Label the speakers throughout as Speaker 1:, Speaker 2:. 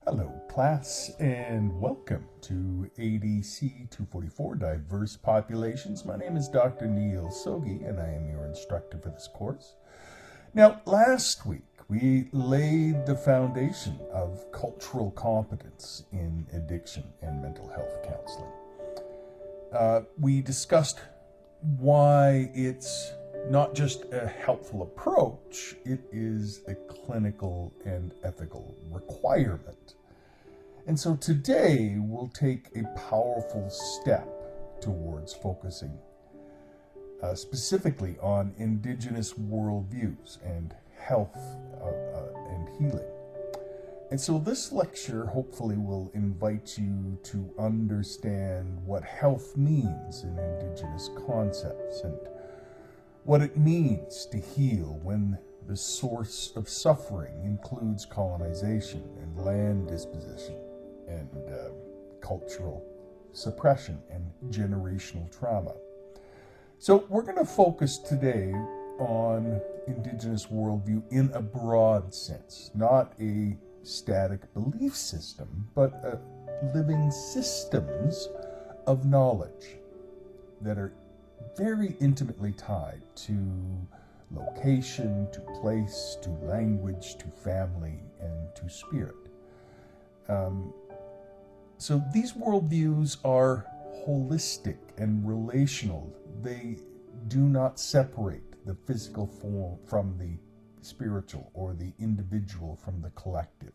Speaker 1: Hello, class, and welcome to ADC 244 Diverse Populations. My name is Dr. Neil Soggie, and I am your instructor for this course. Now, last week we laid the foundation of cultural competence in addiction and mental health counseling. We discussed why it's not just a helpful approach, it is a clinical and ethical requirement. And so today we'll take a powerful step towards focusing specifically on Indigenous worldviews and health and healing. And so this lecture hopefully will invite you to understand what health means in Indigenous concepts and what it means to heal when the source of suffering includes colonization and land disposition and cultural suppression and generational trauma. So we're going to focus today on Indigenous worldview in a broad sense, not a static belief system, but living systems of knowledge that are very intimately tied to location, to place, to language, to family, and to spirit. So these worldviews are holistic and relational. They do not separate the physical form from the spiritual or the individual from the collective.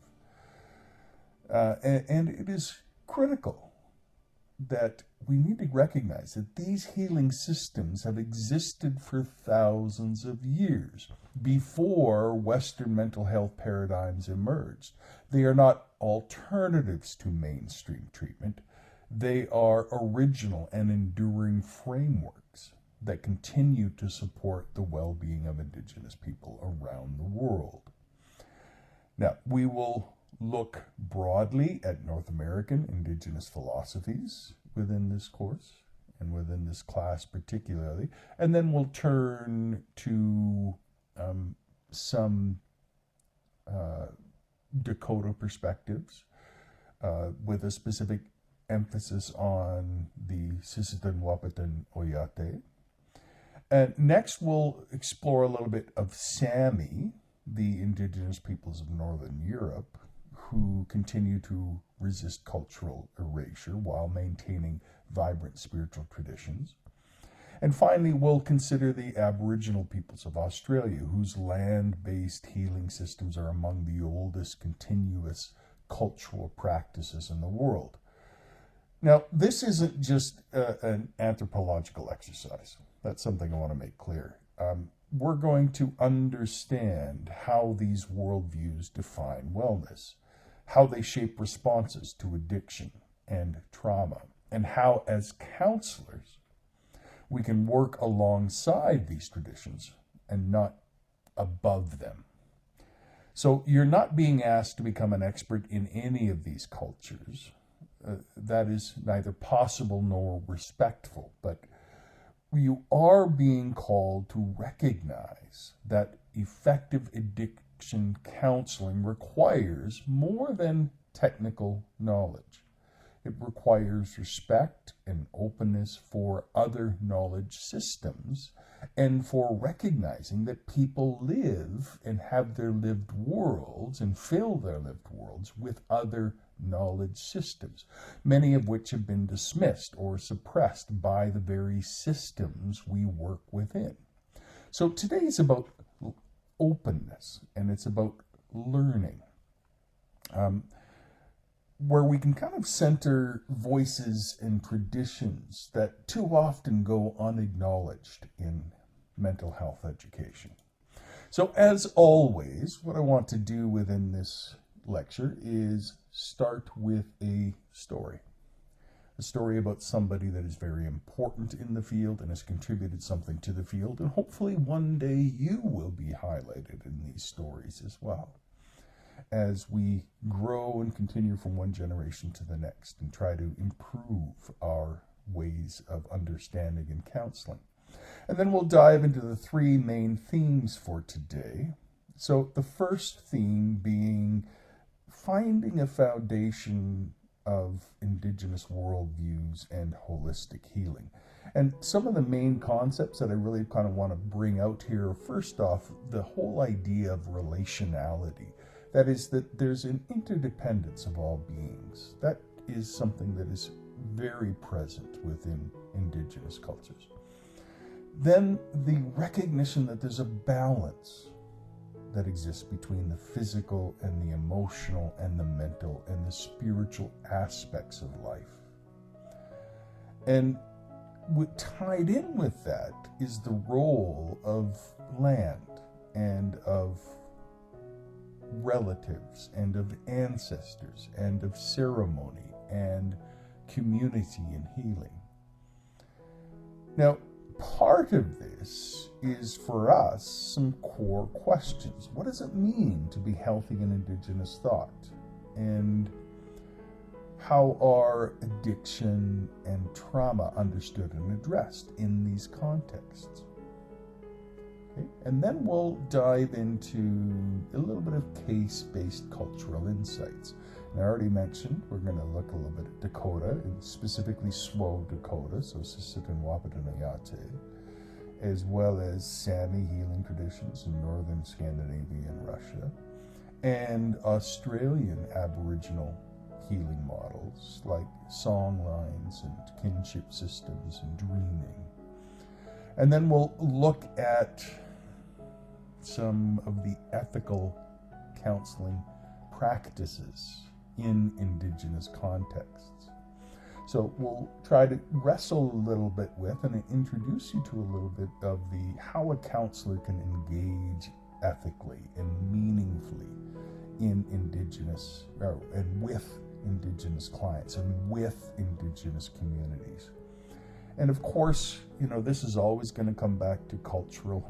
Speaker 1: And it is critical that we need to recognize that these healing systems have existed for thousands of years before Western mental health paradigms emerged. They are not alternatives to mainstream treatment. They are original and enduring frameworks that continue to support the well-being of Indigenous people around the world. Now, we will look broadly at North American Indigenous philosophies within this course and within this class particularly, and then we'll turn to some Dakota perspectives with a specific emphasis on the Sisseton, Wahpeton, Oyate. And next we'll explore a little bit of Sami, the indigenous peoples of Northern Europe, who continue to resist cultural erasure while maintaining vibrant spiritual traditions. And finally, we'll consider the Aboriginal peoples of Australia, whose land-based healing systems are among the oldest continuous cultural practices in the world. Now, this isn't just an anthropological exercise. That's something I want to make clear. We're going to understand how these worldviews define wellness, how they shape responses to addiction and trauma, and how, as counselors, we can work alongside these traditions and not above them. So you're not being asked to become an expert in any of these cultures. That is neither possible nor respectful, but you are being called to recognize that effective addiction counseling requires more than technical knowledge. It requires respect and openness for other knowledge systems and for recognizing that people live and have their lived worlds and fill their lived worlds with other knowledge systems, many of which have been dismissed or suppressed by the very systems we work within. So today is about openness and it's about learning, where we can kind of center voices and traditions that too often go unacknowledged in mental health education. So as always, what I want to do within this lecture is start with a story about somebody that is very important in the field and has contributed something to the field, and hopefully one day you will be highlighted in these stories as well, as we grow and continue from one generation to the next and try to improve our ways of understanding and counseling. And then we'll dive into the three main themes for today. So the first theme being finding a foundation of Indigenous worldviews and holistic healing. And some of the main concepts that I really kind of want to bring out here, first off, the whole idea of relationality. That is, that there's an interdependence of all beings. That is something that is very present within Indigenous cultures. Then the recognition that there's a balance that exists between the physical and the emotional and the mental and the spiritual aspects of life. And what tied in with that is the role of land and of relatives and of ancestors and of ceremony and community and healing. Now, part of this is for us some core questions. What does it mean to be healthy in Indigenous thought? And how are addiction and trauma understood and addressed in these contexts? Okay. And then we'll dive into a little bit of case-based cultural insights. And I already mentioned we're going to look a little bit at Dakota, and specifically SWO Dakota, so Sisseton Wahpeton Oyate, as well as Sami healing traditions in northern Scandinavia and Russia, and Australian Aboriginal healing models like song lines and kinship systems and dreaming. And then we'll look at some of the ethical counseling practices in Indigenous contexts. So we'll try to wrestle a little bit with and introduce you to a little bit of how a counselor can engage ethically and meaningfully in Indigenous and with Indigenous clients and with Indigenous communities. And of course, this is always going to come back to cultural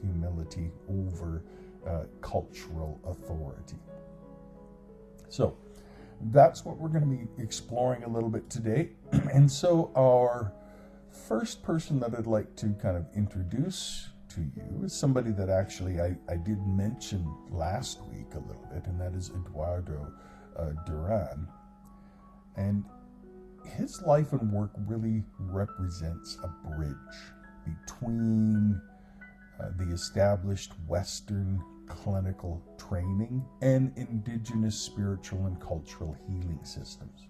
Speaker 1: humility over cultural authority. So that's what we're going to be exploring a little bit today. And so our first person that I'd like to kind of introduce to you is somebody that actually I did mention last week a little bit, and that is Eduardo Duran. And his life and work really represents a bridge between the established Western clinical training and Indigenous spiritual and cultural healing systems.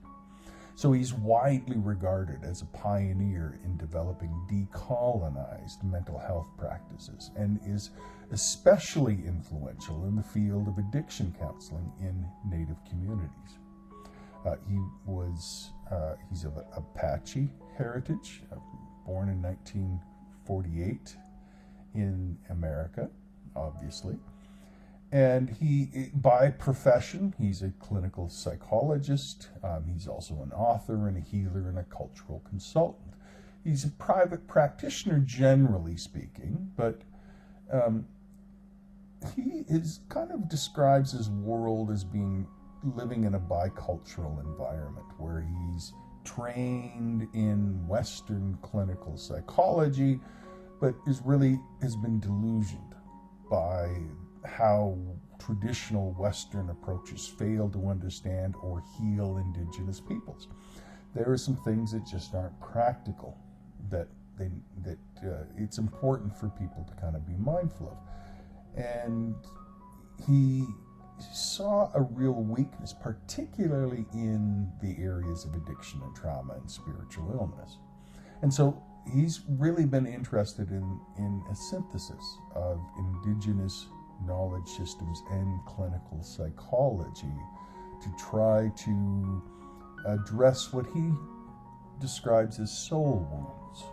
Speaker 1: So he's widely regarded as a pioneer in developing decolonized mental health practices and is especially influential in the field of addiction counseling in Native communities. He's of Apache heritage, born in 1948 in America, obviously. And he, by profession, he's a clinical psychologist. He's also an author and a healer and a cultural consultant. He's a private practitioner, generally speaking, but he describes his world as living in a bicultural environment where he's trained in Western clinical psychology, but has been delusioned by how traditional Western approaches fail to understand or heal Indigenous peoples. There are some things that just aren't practical that it's important for people to kind of be mindful of. And he saw a real weakness, particularly in the areas of addiction and trauma and spiritual illness. And so he's really been interested in a synthesis of Indigenous knowledge systems and clinical psychology to try to address what he describes as soul wounds,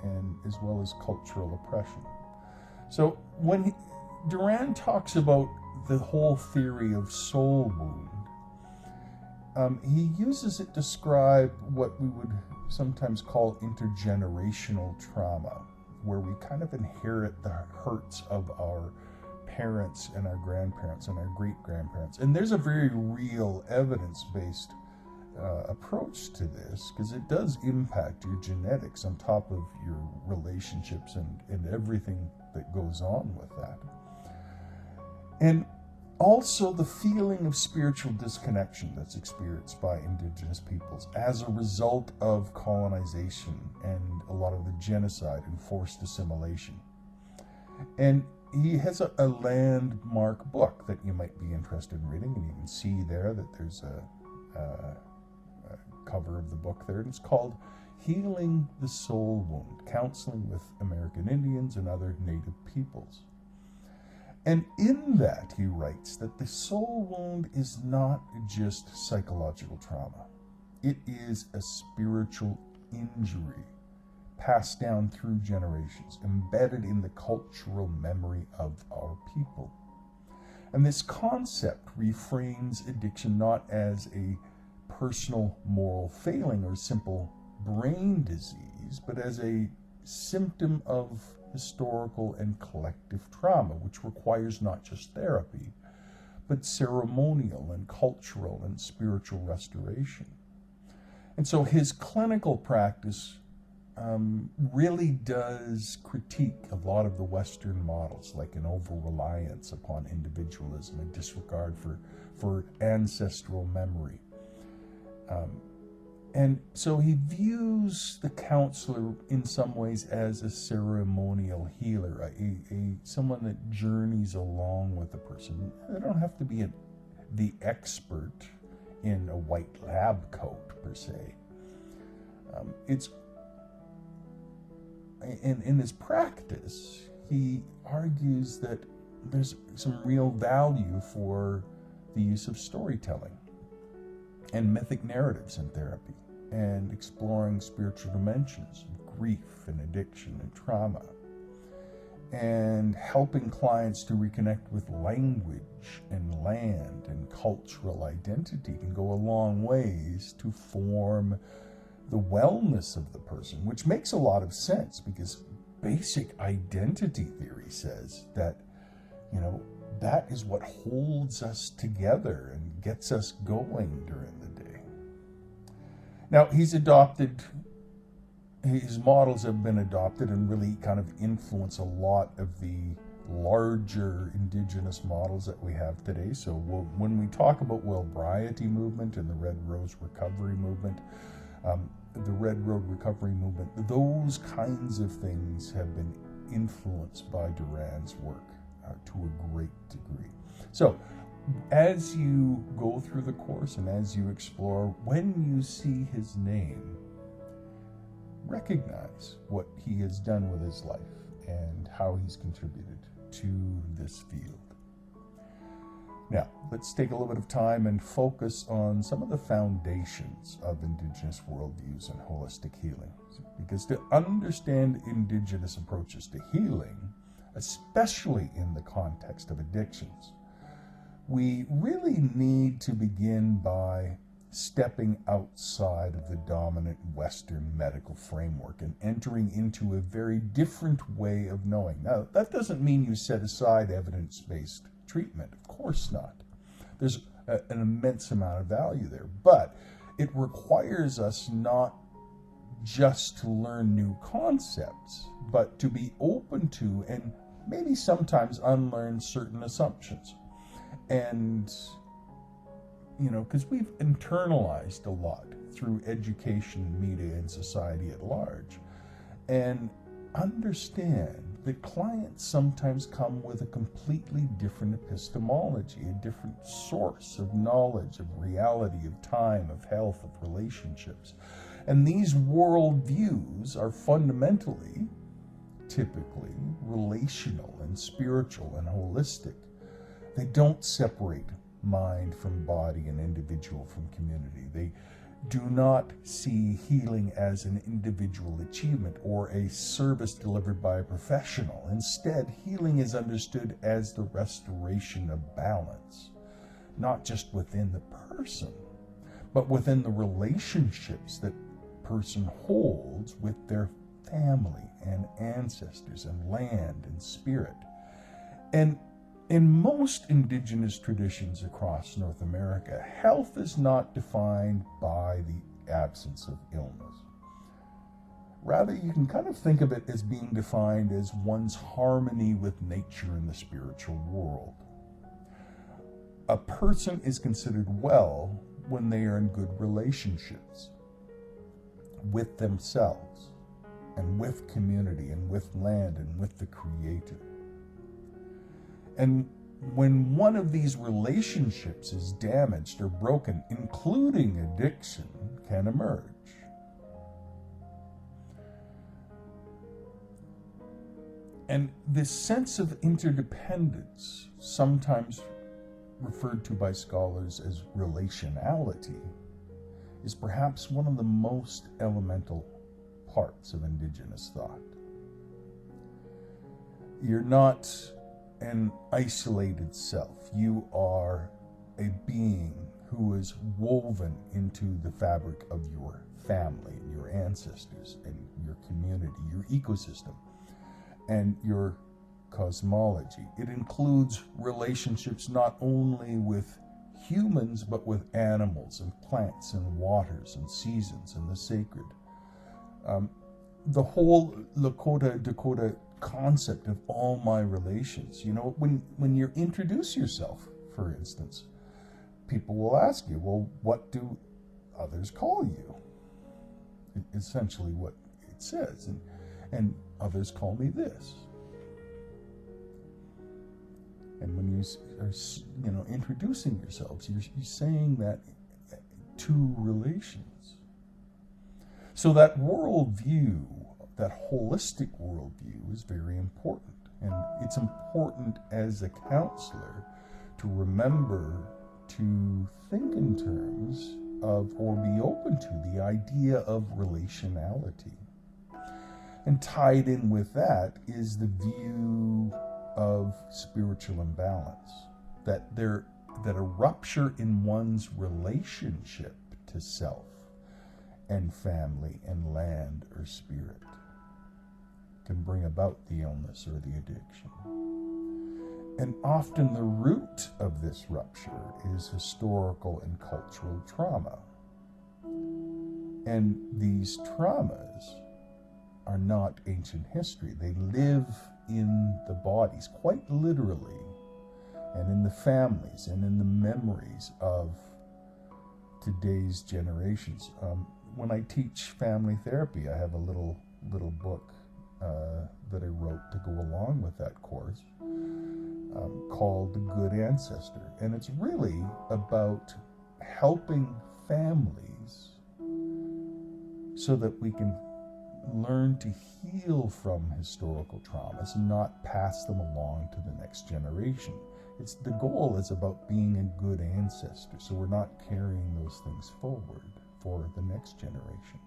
Speaker 1: and as well as cultural oppression. So when Duran talks about the whole theory of soul wound, he uses it to describe what we would sometimes call intergenerational trauma, where we kind of inherit the hurts of our parents and our grandparents and our great-grandparents. And there's a very real evidence-based approach to this, because it does impact your genetics on top of your relationships and everything that goes on with that. And also the feeling of spiritual disconnection that's experienced by indigenous peoples as a result of colonization and a lot of the genocide and forced assimilation. And he has a landmark book that you might be interested in reading, and you can see there that there's a cover of the book there, and it's called Healing the Soul Wound, Counseling with American Indians and Other Native Peoples. And in that, he writes that the soul wound is not just psychological trauma. It is a spiritual injury passed down through generations, embedded in the cultural memory of our people. And this concept reframes addiction not as a personal moral failing or simple brain disease, but as a symptom of historical and collective trauma, which requires not just therapy, but ceremonial and cultural and spiritual restoration. And so his clinical practice really does critique a lot of the Western models, like an over-reliance upon individualism and disregard for ancestral memory. And so he views the counselor in some ways as a ceremonial healer, someone that journeys along with the person. They don't have to be the expert in a white lab coat, per se. In his practice, he argues that there's some real value for the use of storytelling and mythic narratives in therapy, and exploring spiritual dimensions of grief and addiction and trauma, and helping clients to reconnect with language and land and cultural identity can go a long ways to form the wellness of the person, which makes a lot of sense because basic identity theory says that, that is what holds us together and gets us going during the day. Now, his models have been adopted and really kind of influence a lot of the larger indigenous models that we have today. So when we talk about Wellbriety movement and the Red Rose Recovery movement, those kinds of things have been influenced by Duran's work to a great degree. So as you go through the course and as you explore, when you see his name, recognize what he has done with his life and how he's contributed to this field. Now, let's take a little bit of time and focus on some of the foundations of Indigenous worldviews and holistic healing. Because to understand Indigenous approaches to healing, especially in the context of addictions, we really need to begin by stepping outside of the dominant Western medical framework and entering into a very different way of knowing. Now, that doesn't mean you set aside evidence-based treatment. Of course not. There's an immense amount of value there, but it requires us not just to learn new concepts, but to be open to and maybe sometimes unlearn certain assumptions. And, because we've internalized a lot through education, media, and society at large, and understand that clients sometimes come with a completely different epistemology, a different source of knowledge, of reality, of time, of health, of relationships. And these worldviews are fundamentally, typically, relational and spiritual and holistic. They don't separate mind from body and individual from community. They do not see healing as an individual achievement or a service delivered by a professional. Instead, healing is understood as the restoration of balance, not just within the person, but within the relationships that person holds with their family and ancestors and land and spirit. And in most Indigenous traditions across North America, health is not defined by the absence of illness. Rather, you can kind of think of it as being defined as one's harmony with nature and the spiritual world. a person is considered well when they are in good relationships with themselves and with community and with land and with the Creator. And when one of these relationships is damaged or broken, including addiction, can emerge. And this sense of interdependence, sometimes referred to by scholars as relationality, is perhaps one of the most elemental parts of Indigenous thought. You're not an isolated self. You are a being who is woven into the fabric of your family, your ancestors, and your community, your ecosystem, and your cosmology. It includes relationships not only with humans, but with animals and plants and waters and seasons and the sacred. The whole Lakota concept of all my relations. You know, when you introduce yourself, for instance, people will ask you, well, what do others call you? Essentially what it says. And others call me this. And when you are, introducing yourselves, you're saying that to relations. So that worldview, that holistic worldview, is very important. And it's important as a counselor to remember to think in terms of, or be open to, the idea of relationality. And tied in with that is the view of spiritual imbalance, that a rupture in one's relationship to self and family and land or spirit can bring about the illness or the addiction. And often the root of this rupture is historical and cultural trauma. And these traumas are not ancient history. They live in the bodies, quite literally, and in the families and in the memories of today's generations. When I teach family therapy, I have a little book that I wrote to go along with that course called The Good Ancestor. And it's really about helping families so that we can learn to heal from historical traumas and not pass them along to the next generation. The goal is about being a good ancestor, so we're not carrying those things forward for the next generation.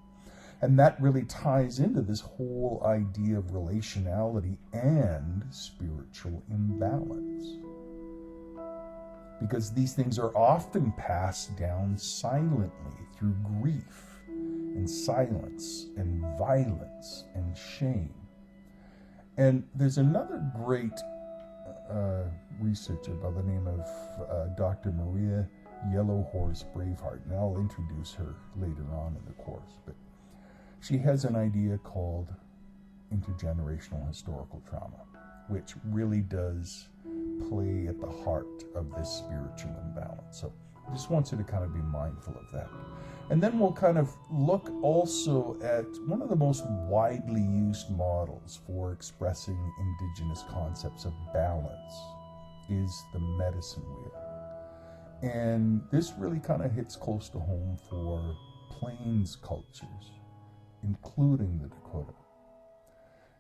Speaker 1: And that really ties into this whole idea of relationality and spiritual imbalance. Because these things are often passed down silently through grief and silence and violence and shame. And there's another great researcher by the name of Dr. Maria Yellowhorse Braveheart, and I'll introduce her later on in the course. But she has an idea called intergenerational historical trauma, which really does play at the heart of this spiritual imbalance. So I just want you to kind of be mindful of that. And then we'll kind of look also at one of the most widely used models for expressing Indigenous concepts of balance is the medicine wheel. And this really kind of hits close to home for Plains cultures, including the Dakota.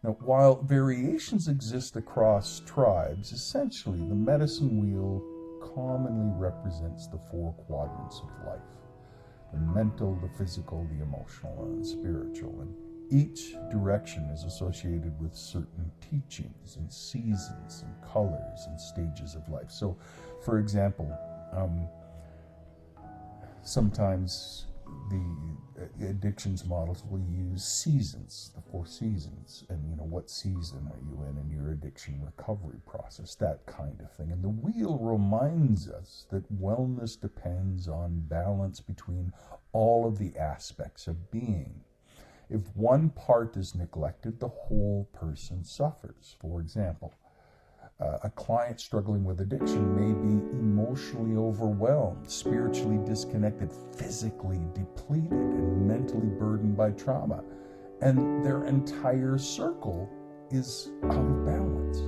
Speaker 1: Now, while variations exist across tribes, essentially the medicine wheel commonly represents the 4 quadrants of life: the mental, the physical, the emotional, and the spiritual. And each direction is associated with certain teachings and seasons and colors and stages of life. So, for example, sometimes the addictions models will use seasons, the 4 seasons, and what season are you in your addiction recovery process, that kind of thing. And the wheel reminds us that wellness depends on balance between all of the aspects of being. If one part is neglected, the whole person suffers. For example, A client struggling with addiction may be emotionally overwhelmed, spiritually disconnected, physically depleted, and mentally burdened by trauma. And their entire circle is out of balance.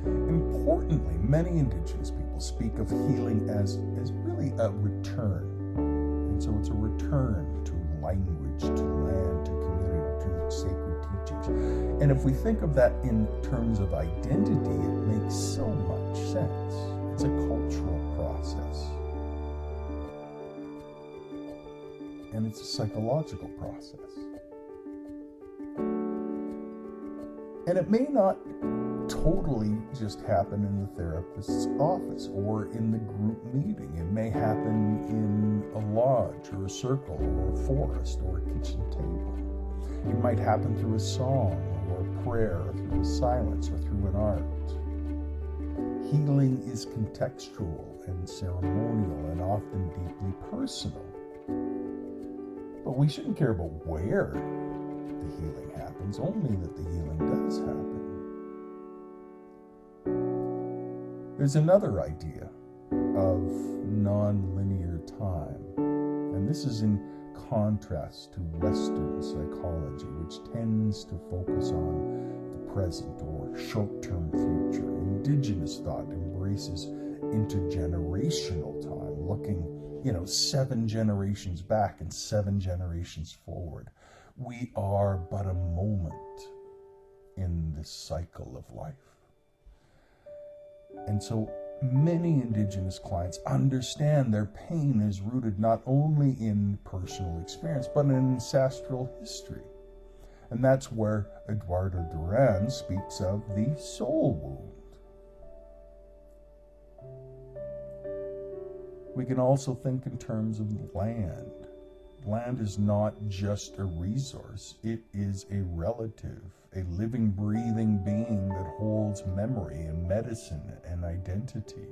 Speaker 1: Importantly, many Indigenous people speak of healing as really a return. And so it's a return to language, to land, to community, to sacred teachings. And if we think of that in terms of identity, it makes so much sense. It's a cultural process. And it's a psychological process. And it may not totally just happen in the therapist's office or in the group meeting. It may happen in a lodge or a circle or a forest or a kitchen table. It might happen through a song or a prayer, or through a silence or through an art. Healing is contextual and ceremonial and often deeply personal. But we shouldn't care about where the healing happens, only that the healing does happen. There's another idea of non-linear time, and this is in contrast to Western psychology, which tends to focus on the present or short-term future. Indigenous thought embraces intergenerational time, looking 7 generations back and 7 generations forward. We are but a moment in this cycle of life. And so many Indigenous clients understand their pain is rooted not only in personal experience, but in ancestral history. And that's where Eduardo Duran speaks of the soul wound. We can also think in terms of land. Land is not just a resource, it is a relative, a living, breathing being that holds memory and medicine and identity.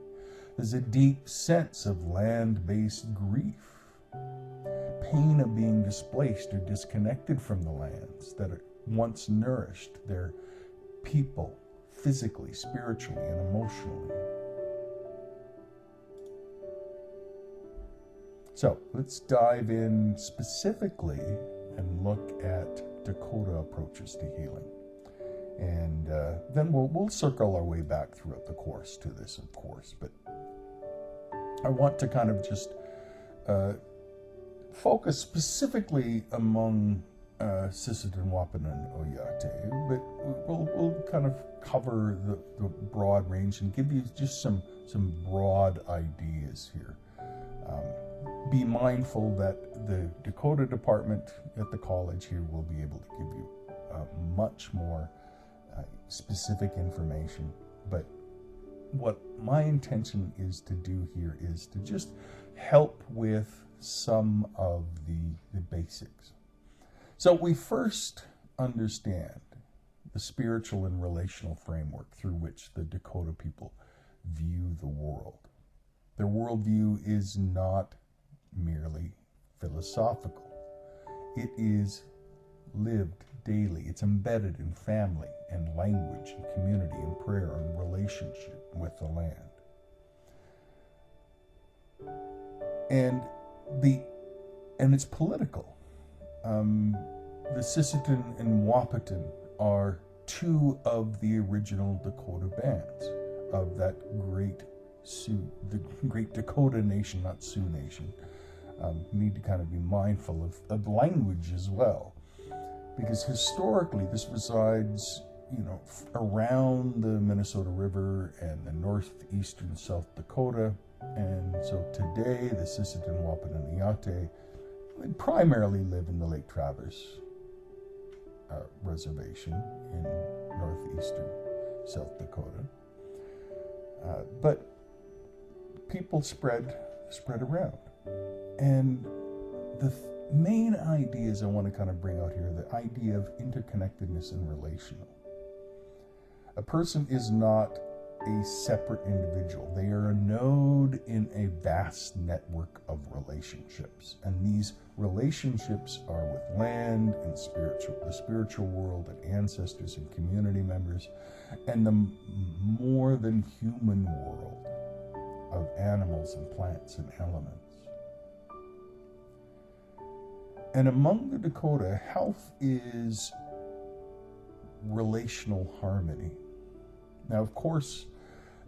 Speaker 1: There's a deep sense of land-based grief, pain of being displaced or disconnected from the lands that once nourished their people physically, spiritually, and emotionally. So let's dive in specifically and look at Dakota approaches to healing. And then we'll circle our way back throughout the course to this, of course. But I want to kind of just focus specifically among Sisseton, Wapanan, Oyate, but we'll kind of cover the broad range and give you just some broad ideas here. Be mindful that the Dakota department at the college here will be able to give you much more specific information. But what my intention is to do here is to just help with some of the basics. So we first understand the spiritual and relational framework through which the Dakota people view the world. Their worldview is not merely philosophical. It is lived daily. It's embedded in family and language and community and prayer and relationship with the land. And it's political. The Sisseton and Wahpeton are 2 of the original Dakota bands of that the great Dakota nation, not Sioux nation. Need to kind of be mindful of language as well, because historically this resides, around the Minnesota River and the northeastern South Dakota, and so today the Sisseton, Wapanan, Oyate primarily live in the Lake Traverse reservation in northeastern South Dakota, but people spread around. And the main ideas I want to kind of bring out here, the idea of interconnectedness and relational. A person is not a separate individual. They are a node in in a vast network of relationships. And these relationships are with land and the spiritual world and ancestors and community members, and the more than human world of animals and plants and elements. And among the Dakota, health is relational harmony. Now, of course,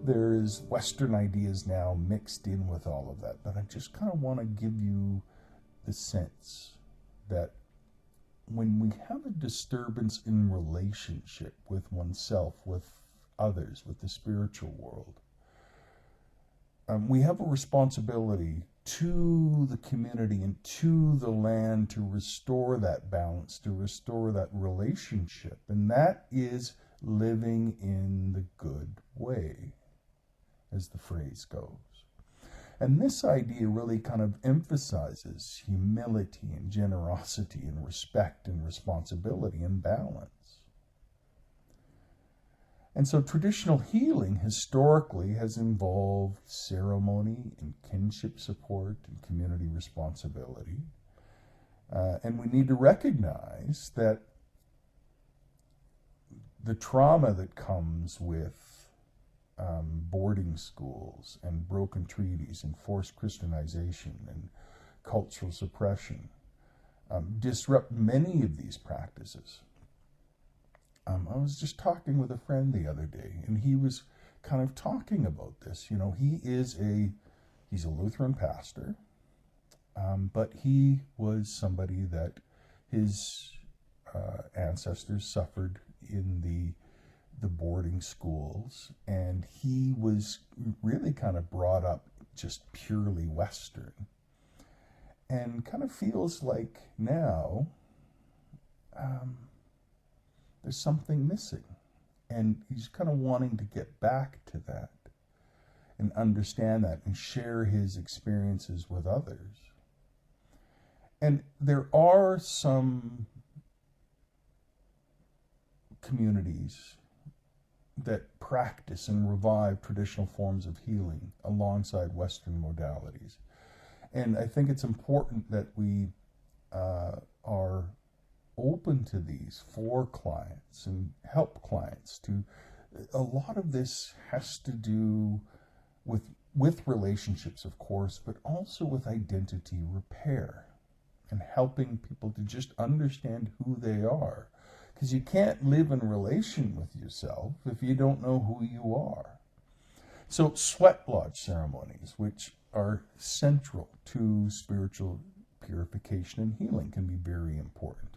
Speaker 1: there's Western ideas now mixed in with all of that, but I just kind of want to give you the sense that when we have a disturbance in relationship with oneself, with others, with the spiritual world, we have a responsibility to the community and to the land to restore that balance, to restore that relationship. And that is living in the good way, as the phrase goes. And this idea really kind of emphasizes humility and generosity and respect and responsibility and balance. And so traditional healing historically has involved ceremony and kinship support and community responsibility. And we need to recognize that the trauma that comes with boarding schools and broken treaties and forced Christianization and cultural suppression disrupt many of these practices. I was just talking with a friend the other day, and he was kind of talking about this. You know, he's a Lutheran pastor, but he was somebody that his ancestors suffered in the boarding schools, and he was really kind of brought up just purely Western, and kind of feels like now there's something missing, and he's kind of wanting to get back to that and understand that and share his experiences with others. And there are some communities that practice and revive traditional forms of healing alongside Western modalities. And I think it's important that we are open to these for clients and help clients to. A lot of this has to do with relationships, of course, but also with identity repair and helping people to just understand who they are. Because you can't live in relation with yourself if you don't know who you are. So sweat lodge ceremonies, which are central to spiritual purification and healing, can be very important.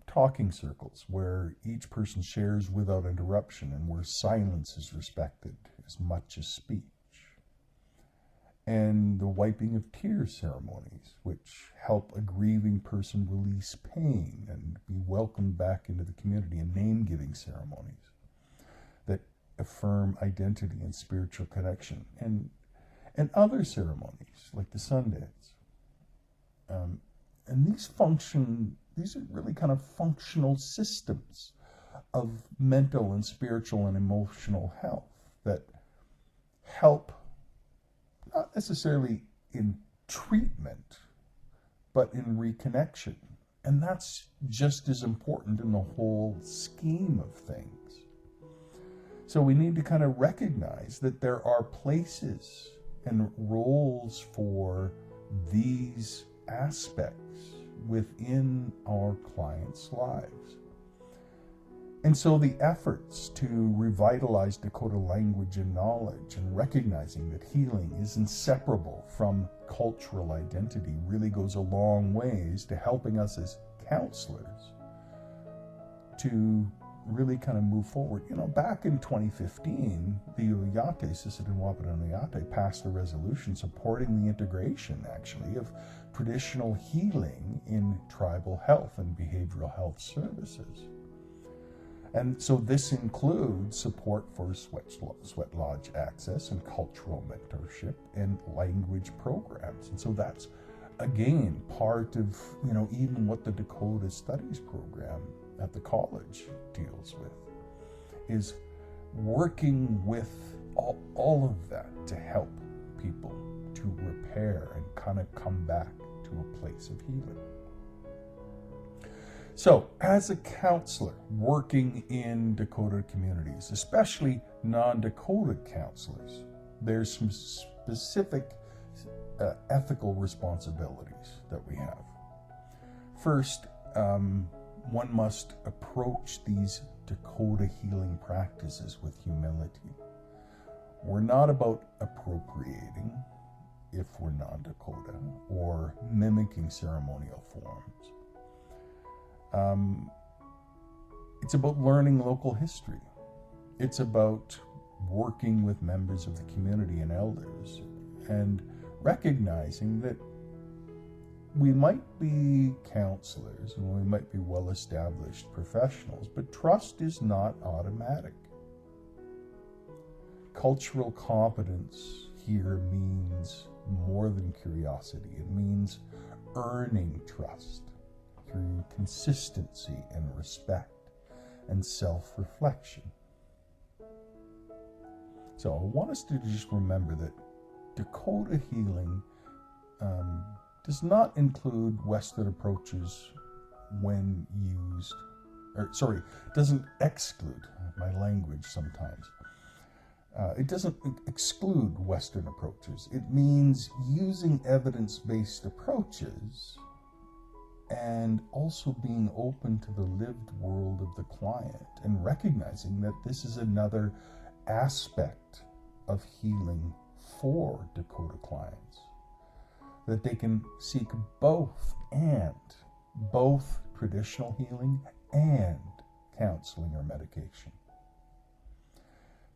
Speaker 1: Talking circles, where each person shares without interruption and where silence is respected as much as speech. And the wiping of tears ceremonies, which help a grieving person release pain and be welcomed back into the community, and name-giving ceremonies that affirm identity and spiritual connection, and other ceremonies like the sun dance. And these are really kind of functional systems of mental and spiritual and emotional health that help, not necessarily in treatment, but in reconnection. And that's just as important in the whole scheme of things. So we need to kind of recognize that there are places and roles for these aspects within our clients' lives. And so the efforts to revitalize Dakota language and knowledge, and recognizing that healing is inseparable from cultural identity, really goes a long ways to helping us as counselors to really kind of move forward. You know, back in 2015, the Oyate, Sisseton Wahpeton Oyate, passed a resolution supporting the integration, actually, of traditional healing in tribal health and behavioral health services. And so this includes support for sweat lodge access and cultural mentorship and language programs. And so that's, again, part of, you know, even what the Dakota Studies program at the college deals with, is working with all of that to help people to repair and kind of come back to a place of healing. So, as a counselor working in Dakota communities, especially non-Dakota counselors, there's some specific ethical responsibilities that we have. First, one must approach these Dakota healing practices with humility. We're not about appropriating, if we're non-Dakota, or mimicking ceremonial forms. It's about learning local history. It's about working with members of the community and elders and recognizing that we might be counselors and we might be well-established professionals, but trust is not automatic. Cultural competence here means more than curiosity. It means earning trust through consistency and respect and self-reflection. So I want us to just remember that Dakota healing does not include Western approaches when used, doesn't exclude, my language sometimes. It doesn't exclude Western approaches. It means using evidence-based approaches and also being open to the lived world of the client and recognizing that this is another aspect of healing for Dakota clients, that they can seek both traditional healing and counseling or medication.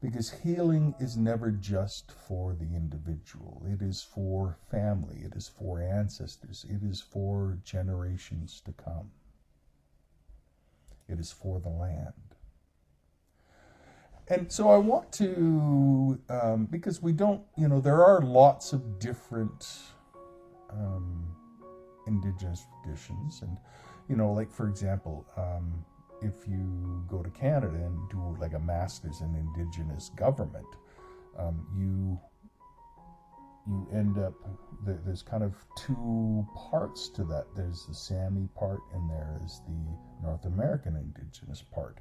Speaker 1: Because healing is never just for the individual. It is for family. It is for ancestors. It is for generations to come. It is for the land. And so I want to, because we don't, there are lots of different Indigenous traditions. And, like, for example, if you go to Canada and do like a master's in Indigenous government, you end up, there's kind of two parts to that. There's the Sami part and there is the North American Indigenous part.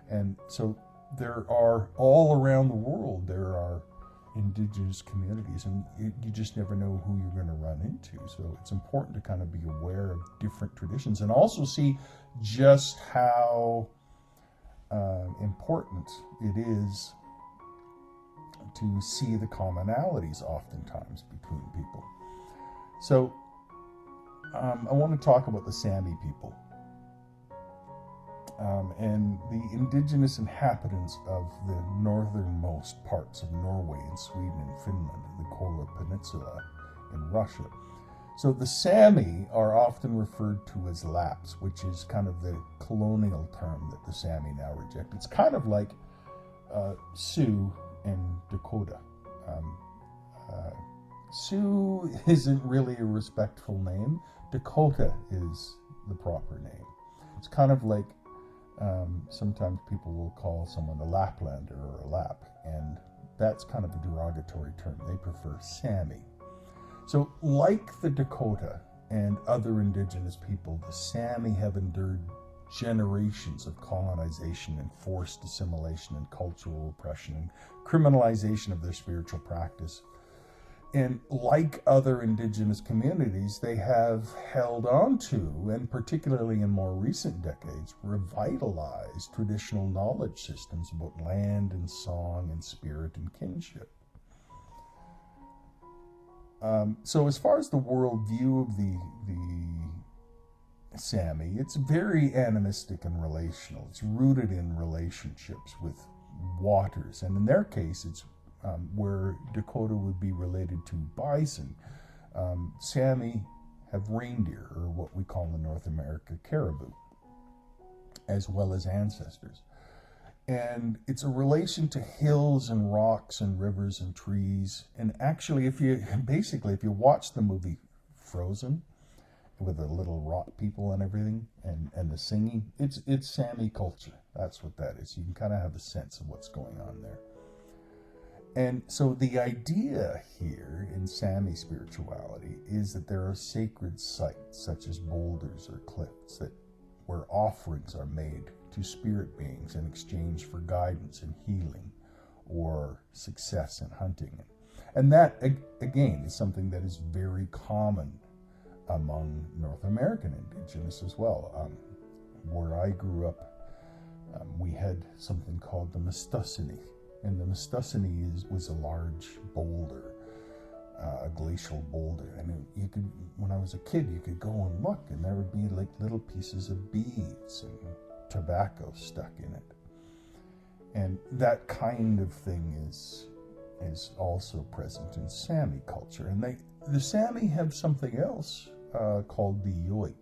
Speaker 1: And so there are, all around the world, there are Indigenous communities, and you just never know who you're going to run into. So it's important to kind of be aware of different traditions and also see just how important it is to see the commonalities oftentimes between people. So I want to talk about the Sami people and the indigenous inhabitants of the northernmost parts of Norway and Sweden and Finland and the Kola Peninsula in Russia. So the Sami are often referred to as Lapps, which is kind of the colonial term that the Sami now reject. It's kind of like Sioux and Dakota. Sioux isn't really a respectful name. Dakota is the proper name. It's kind of like sometimes people will call someone a Laplander or a Lapp, and that's kind of a derogatory term. They prefer Sami. So like the Dakota and other indigenous people, the Sami have endured generations of colonization and forced assimilation and cultural repression and criminalization of their spiritual practice. And like other indigenous communities, they have held on to, and particularly in more recent decades, revitalized traditional knowledge systems about land and song and spirit and kinship. So as far as the worldview of the Sami, it's very animistic and relational. It's rooted in relationships with waters. And in their case, it's where Dakota would be related to bison. Sami have reindeer, or what we call in North America caribou, as well as ancestors. And it's a relation to hills and rocks and rivers and trees. And actually, if you watch the movie Frozen, with the little rock people and everything, and the singing, it's Sami culture. That's what that is. You can kind of have a sense of what's going on there. And so the idea here in Sami spirituality is that there are sacred sites, such as boulders or cliffs, where offerings are made to spirit beings in exchange for guidance and healing or success in hunting. And that, again, is something that is very common among North American indigenous as well. Where I grew up, we had something called the Mistusini. And the Mistusini was a large boulder, a glacial boulder. And you could, when I was a kid, you could go and look, and there would be like little pieces of beads and tobacco stuck in it. And that kind of thing is also present in Sami culture. And the Sami have something else called the yoik.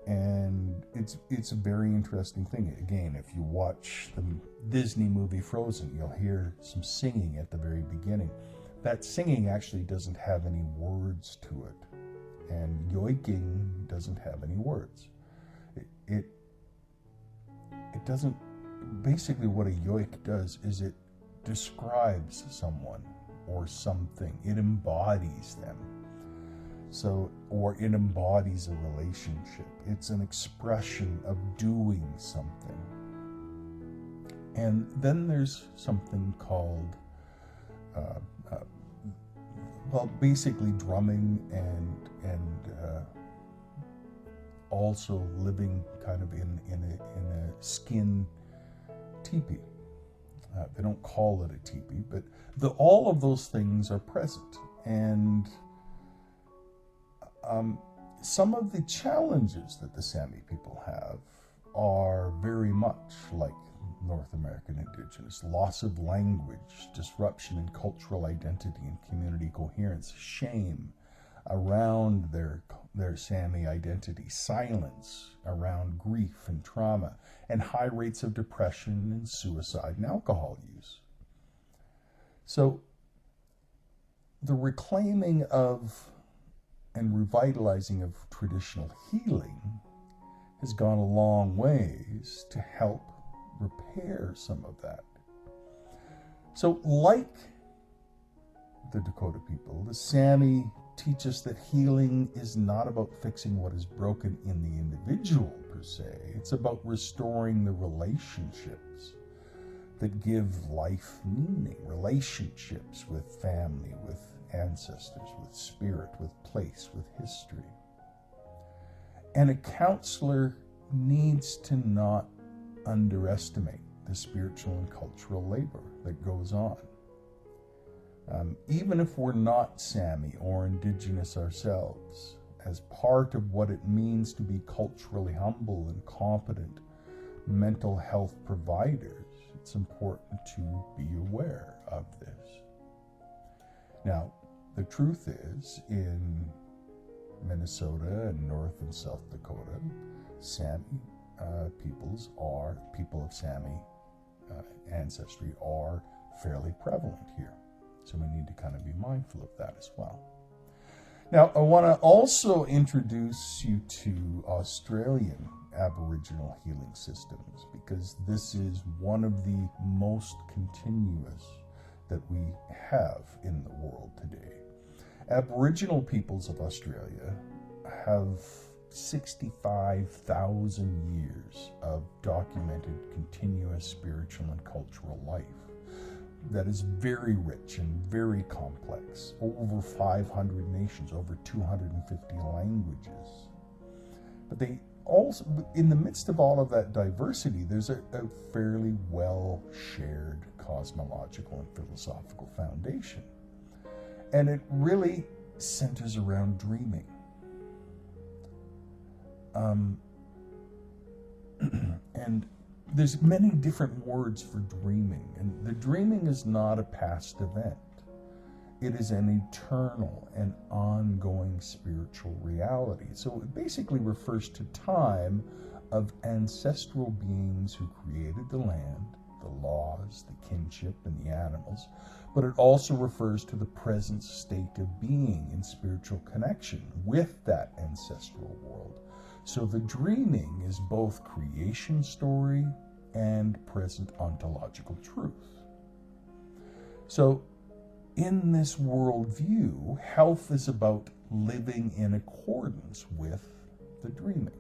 Speaker 1: And it's a very interesting thing. Again, if you watch the Disney movie Frozen, you'll hear some singing at the very beginning. That singing actually doesn't have any words to it. And yoiking doesn't have any words. It doesn't, basically what a yoik does is it describes someone or something. It embodies them. So, or it embodies a relationship. It's an expression of doing something. And then there's something called, basically drumming and also living kind of in a skin teepee. They don't call it a teepee, but all of those things are present. And some of the challenges that the Sami people have are very much like North American indigenous. Loss of language, disruption in cultural identity and community coherence, shame around their Sami identity, silence around grief and trauma, and high rates of depression and suicide and alcohol use. So the reclaiming of and revitalizing of traditional healing has gone a long ways to help repair some of that. So like the Dakota people, the Sami teach us that healing is not about fixing what is broken in the individual per se. It's about restoring the relationships that give life meaning, relationships with family, with ancestors, with spirit, with place, with history. And a counselor needs to not underestimate the spiritual and cultural labor that goes on. Even if we're not Sami or indigenous ourselves, as part of what it means to be culturally humble and competent mental health providers, it's important to be aware of this. Now, the truth is, in Minnesota and North and South Dakota, Sami people of Sami ancestry are fairly prevalent here. So we need to kind of be mindful of that as well. Now, I want to also introduce you to Australian Aboriginal healing systems, because this is one of the most continuous that we have in the world today. Aboriginal peoples of Australia have 65,000 years of documented continuous spiritual and cultural life that is very rich and very complex. Over 500 nations, over 250 languages. But they also, in the midst of all of that diversity, there's a fairly well-shared cosmological and philosophical foundation. And it really centers around dreaming. And there's many different words for dreaming. And the dreaming is not a past event. It is an eternal and ongoing spiritual reality. So it basically refers to time of ancestral beings who created the land, the laws, the kinship, and the animals. But it also refers to the present state of being in spiritual connection with that ancestral world. So the dreaming is both creation story and present ontological truth. So in this worldview, health is about living in accordance with the dreaming,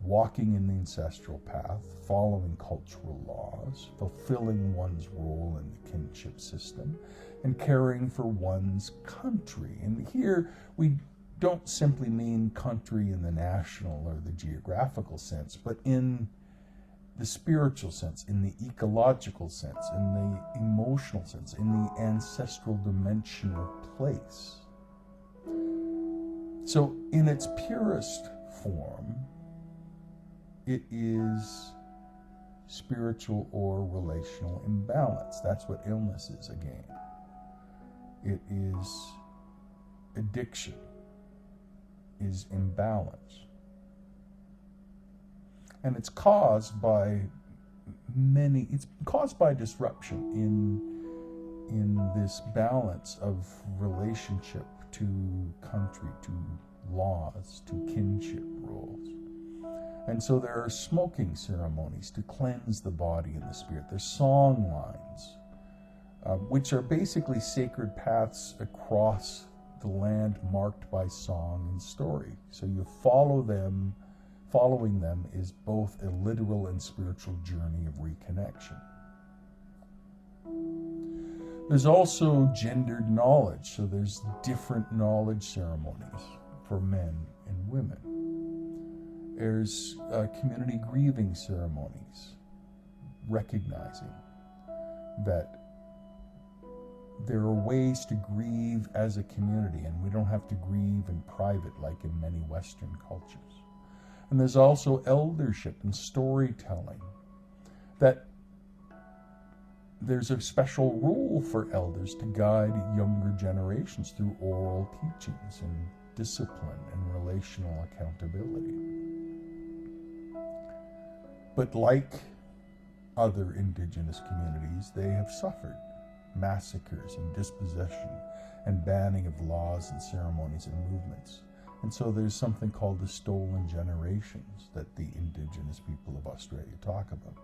Speaker 1: walking in the ancestral path, following cultural laws, fulfilling one's role in the kinship system, and caring for one's country. And here we don't simply mean country in the national or the geographical sense, but in the spiritual sense, in the ecological sense, in the emotional sense, in the ancestral dimension of place. So in its purest form, it is spiritual or relational imbalance. That's what illness is again. It is addiction, is imbalance. And it's caused by disruption in this balance of relationship to country, to laws, to kinship rules. And so there are smoking ceremonies to cleanse the body and the spirit. There's song lines, which are basically sacred paths across the land marked by song and story. So you follow them. Following them is both a literal and spiritual journey of reconnection. There's also gendered knowledge. So there's different knowledge ceremonies for men and women. There's community grieving ceremonies, recognizing that there are ways to grieve as a community, and we don't have to grieve in private like in many Western cultures. And there's also eldership and storytelling, that there's a special role for elders to guide younger generations through oral teachings and discipline and relational accountability. But like other indigenous communities, they have suffered massacres and dispossession and banning of laws and ceremonies and movements. And so there's something called the stolen generations that the indigenous people of Australia talk about.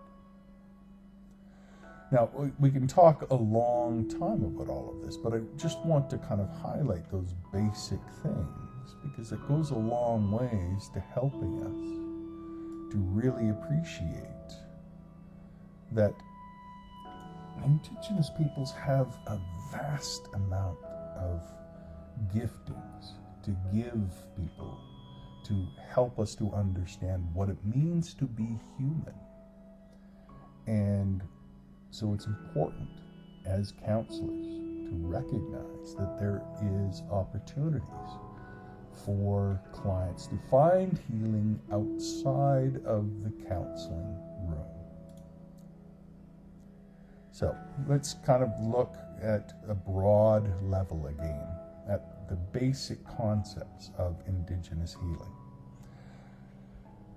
Speaker 1: Now, we can talk a long time about all of this, but I just want to kind of highlight those basic things because it goes a long ways to helping us to really appreciate that indigenous peoples have a vast amount of giftings to give people, to help us to understand what it means to be human. And so it's important as counselors to recognize that there is opportunities for clients to find healing outside of the counseling room. So let's kind of look at a broad level again, at the basic concepts of Indigenous healing.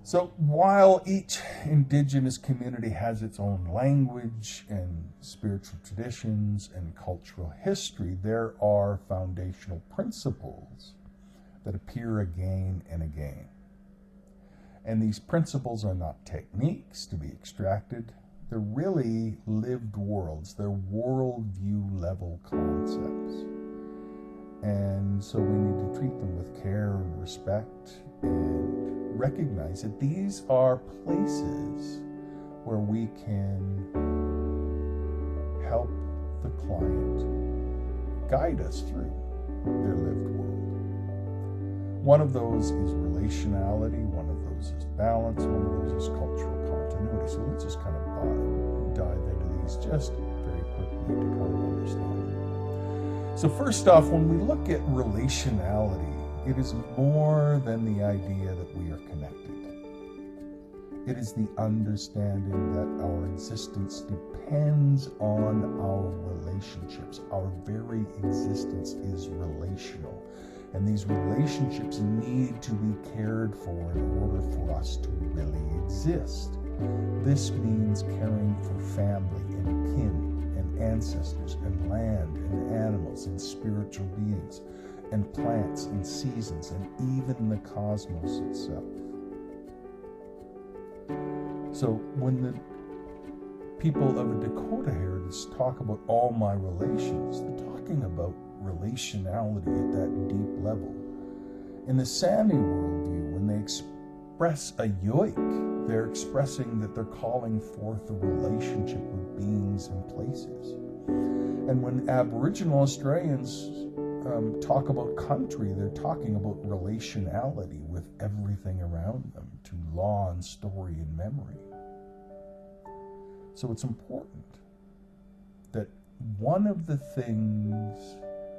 Speaker 1: So while each Indigenous community has its own language and spiritual traditions and cultural history, there are foundational principles that appear again and again. And these principles are not techniques to be extracted. They're really lived worlds. They're worldview level concepts. And so we need to treat them with care and respect and recognize that these are places where we can help the client guide us through their lived world. One of those is relationality, one of those is balance, one of those is cultural continuity. So let's just kind of dive into these just very quickly to kind of understand them. So first off, when we look at relationality, it is more than the idea that we are connected. It is the understanding that our existence depends on our relationships. Our very existence is relational. And these relationships need to be cared for in order for us to really exist. This means caring for family and kin and ancestors and land and animals and spiritual beings and plants and seasons and even the cosmos itself. So when the people of a Dakota heritage talk about all my relations, they're talking about relationality at that deep level. In the Sami worldview, when they express a yoik, they're expressing that they're calling forth a relationship with beings and places. And when Aboriginal Australians talk about country, they're talking about relationality with everything around them, to law and story and memory. So it's important that one of the things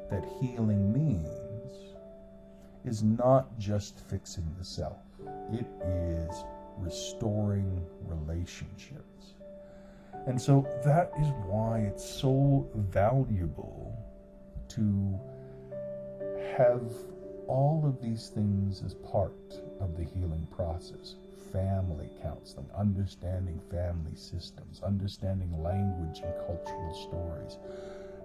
Speaker 1: that healing means is not just fixing the self. It is restoring relationships. And so that is why it's so valuable to have all of these things as part of the healing process. Family counseling, understanding family systems, understanding language and cultural stories,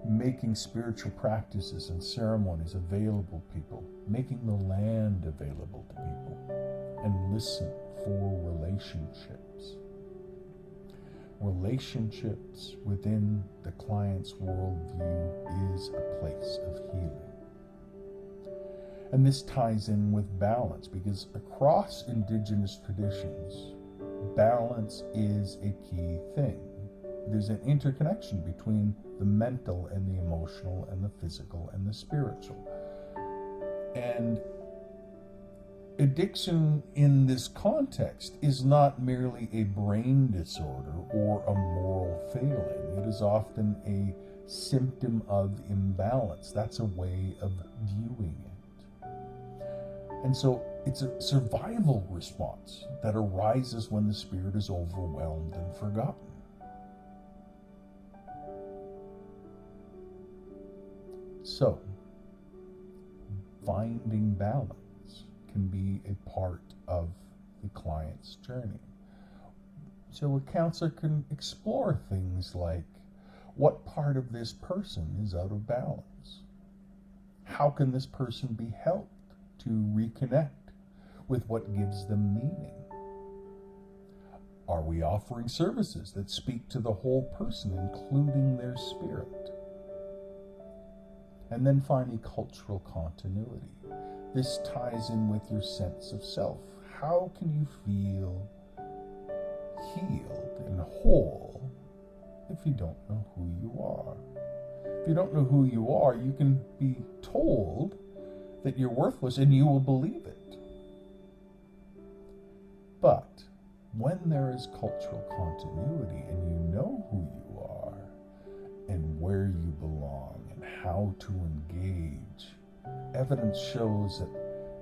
Speaker 1: making spiritual practices and ceremonies available to people, making the land available to people, and listen for relationships. Relationships within the client's worldview is a place of healing. And this ties in with balance, because across Indigenous traditions, balance is a key thing. There's an interconnection between the mental and the emotional and the physical and the spiritual. And addiction in this context is not merely a brain disorder or a moral failing. It is often a symptom of imbalance. That's a way of viewing it. And so it's a survival response that arises when the spirit is overwhelmed and forgotten. So, finding balance can be a part of the client's journey. So a counselor can explore things like, what part of this person is out of balance? How can this person be helped to reconnect with what gives them meaning? Are we offering services that speak to the whole person, including their spirit? And then finally, cultural continuity. This ties in with your sense of self. How can you feel healed and whole if you don't know who you are? If you don't know who you are, you can be told that you're worthless and you will believe it. But when there is cultural continuity and you know who you are and where you belong and how to engage, evidence shows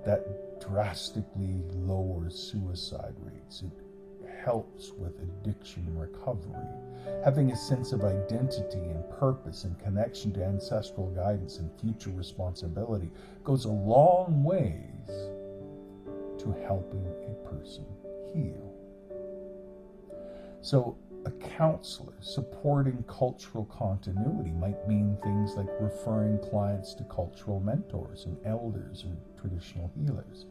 Speaker 1: that drastically lowers suicide rates. It helps with addiction recovery. Having a sense of identity and purpose and connection to ancestral guidance and future responsibility goes a long ways to helping a person heal. So a counselor supporting cultural continuity might mean things like referring clients to cultural mentors and elders or traditional healers,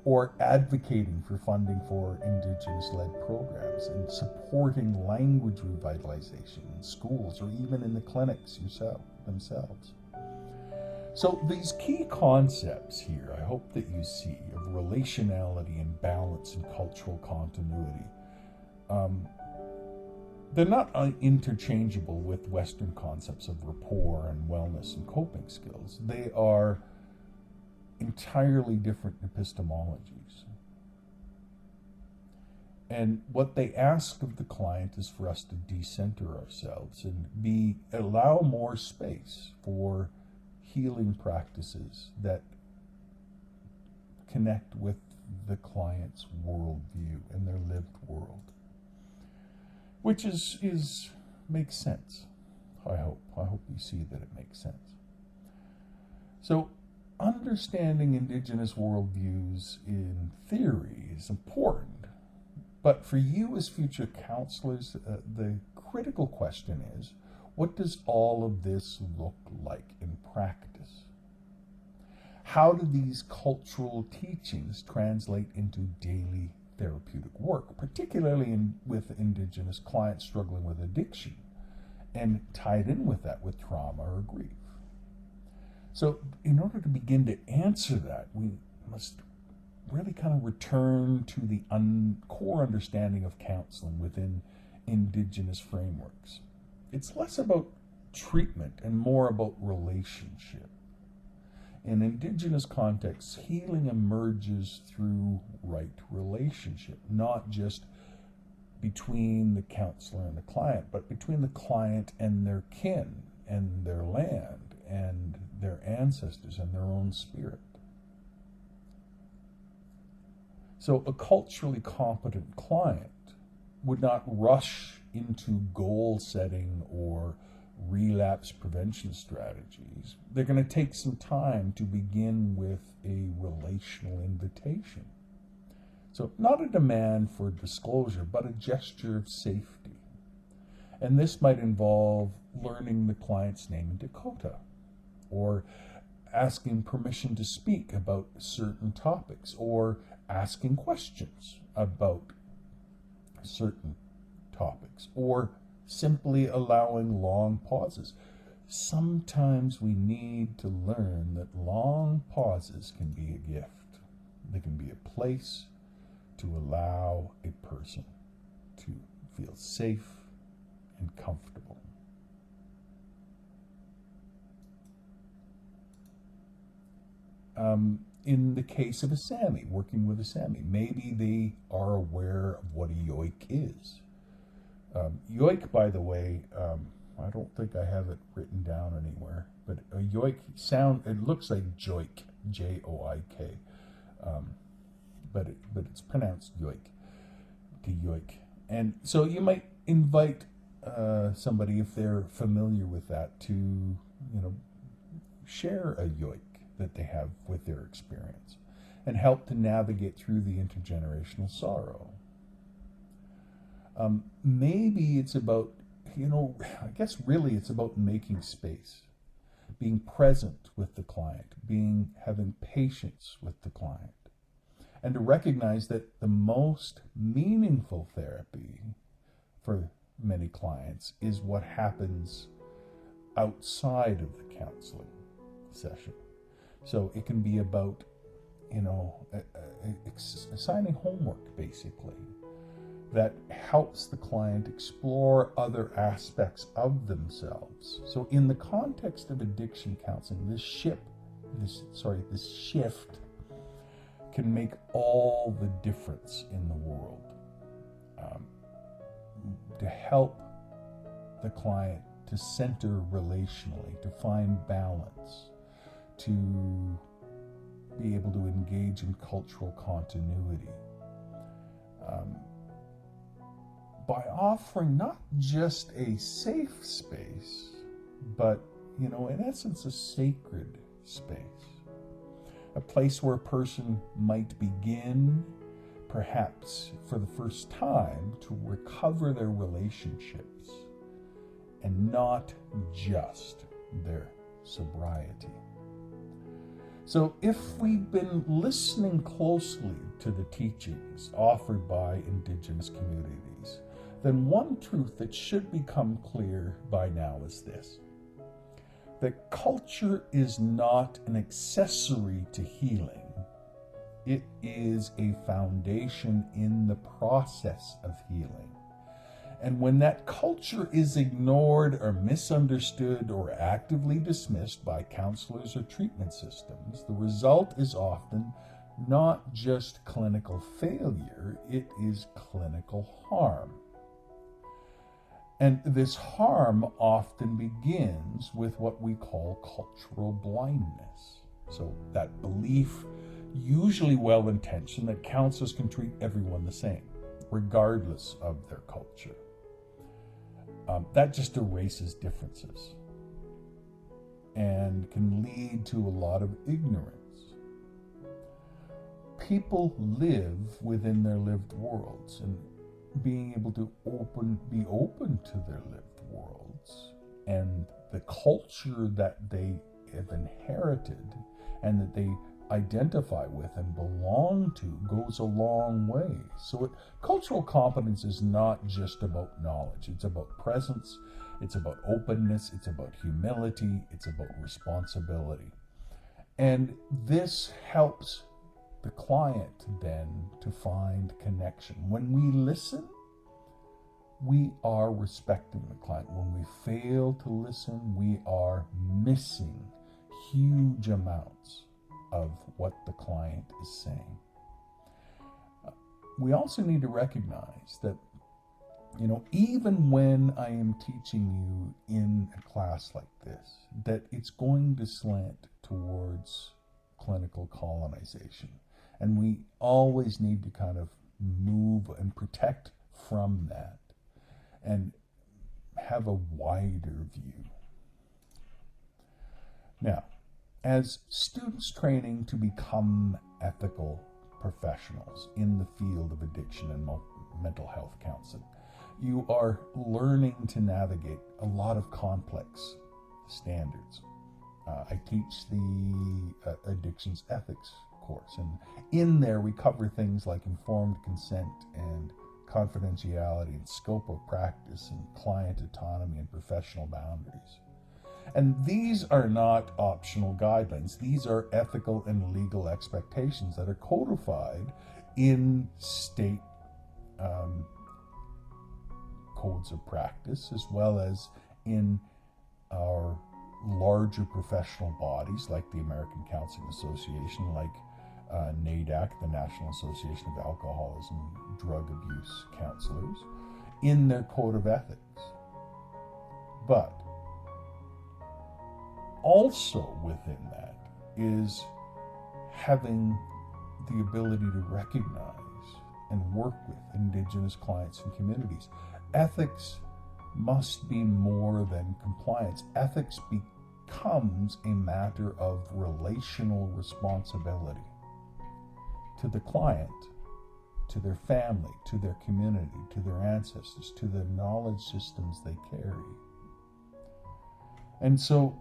Speaker 1: or advocating for funding for Indigenous-led programs and supporting language revitalization in schools or even in the clinics themselves. So these key concepts here, I hope that you see, of relationality and balance and cultural continuity, they're not interchangeable with Western concepts of rapport and wellness and coping skills. They are entirely different epistemologies. And what they ask of the client is for us to decenter ourselves and allow more space for healing practices that connect with the client's worldview and their lived world. Which makes sense. I hope you see that it makes sense. So understanding Indigenous worldviews in theory is important, but for you as future counselors, the critical question is, what does all of this look like in practice? How do these cultural teachings translate into daily therapeutic work, particularly with Indigenous clients struggling with addiction, and tied in with that with trauma or grief. So in order to begin to answer that, we must really kind of return to the core understanding of counseling within Indigenous frameworks. It's less about treatment and more about relationship. In Indigenous contexts, healing emerges through right relationship, not just between the counselor and the client, but between the client and their kin and their land and their ancestors and their own spirit. So a culturally competent client would not rush into goal setting or relapse prevention strategies. They're going to take some time to begin with a relational invitation. So not a demand for disclosure, but a gesture of safety. And this might involve learning the client's name in Dakota, or asking permission to speak about certain topics, or asking questions about certain topics, or simply allowing long pauses. Sometimes we need to learn that long pauses can be a gift. They can be a place to allow a person to feel safe and comfortable. In the case of a Sami, working with a Sami, maybe they are aware of what a yoik is. Yoik, by the way, I don't think I have it written down anywhere, but a yoik it looks like joik, J-O-I-K, but it's pronounced yoik, to yoik. And so you might invite somebody, if they're familiar with that, to share a yoik that they have with their experience and help to navigate through the intergenerational sorrow. Maybe it's about, I guess really it's about making space, being present with the client, having patience with the client, and to recognize that the most meaningful therapy for many clients is what happens outside of the counseling session. So it can be about, assigning homework, basically, that helps the client explore other aspects of themselves. So in the context of addiction counseling, this shift can make all the difference in the world. To help the client to center relationally, to find balance, to be able to engage in cultural continuity. By offering not just a safe space, but, in essence, a sacred space. A place where a person might begin, perhaps for the first time, to recover their relationships and not just their sobriety. So if we've been listening closely to the teachings offered by Indigenous communities, then one truth that should become clear by now is this: that culture is not an accessory to healing. It is a foundation in the process of healing. And when that culture is ignored or misunderstood or actively dismissed by counselors or treatment systems, the result is often not just clinical failure, it is clinical harm. And this harm often begins with what we call cultural blindness. So that belief, usually well-intentioned, that counselors can treat everyone the same, regardless of their culture. That just erases differences and can lead to a lot of ignorance. People live within their lived worlds, and being able to be open to their lived worlds and the culture that they have inherited and that they identify with and belong to goes a long way. So cultural competence is not just about knowledge. It's about presence, it's about openness, it's about humility, it's about responsibility. And this helps the client then to find connection. When we listen, we are respecting the client. When we fail to listen, we are missing huge amounts of what the client is saying. We also need to recognize that, even when I am teaching you in a class like this, that it's going to slant towards clinical colonization. And we always need to kind of move and protect from that and have a wider view. Now, as students training to become ethical professionals in the field of addiction and mental health counseling, you are learning to navigate a lot of complex standards. I teach the addictions ethics course, and in there we cover things like informed consent and confidentiality and scope of practice and client autonomy and professional boundaries. And these are not optional guidelines. These are ethical and legal expectations that are codified in state codes of practice, as well as in our larger professional bodies like the American Counseling Association, like NADAC, the National Association of Alcoholism and Drug Abuse Counselors, in their code of ethics. But also within that is having the ability to recognize and work with Indigenous clients and communities. Ethics must be more than compliance. Ethics becomes a matter of relational responsibility to the client, to their family, to their community, to their ancestors, to the knowledge systems they carry. And so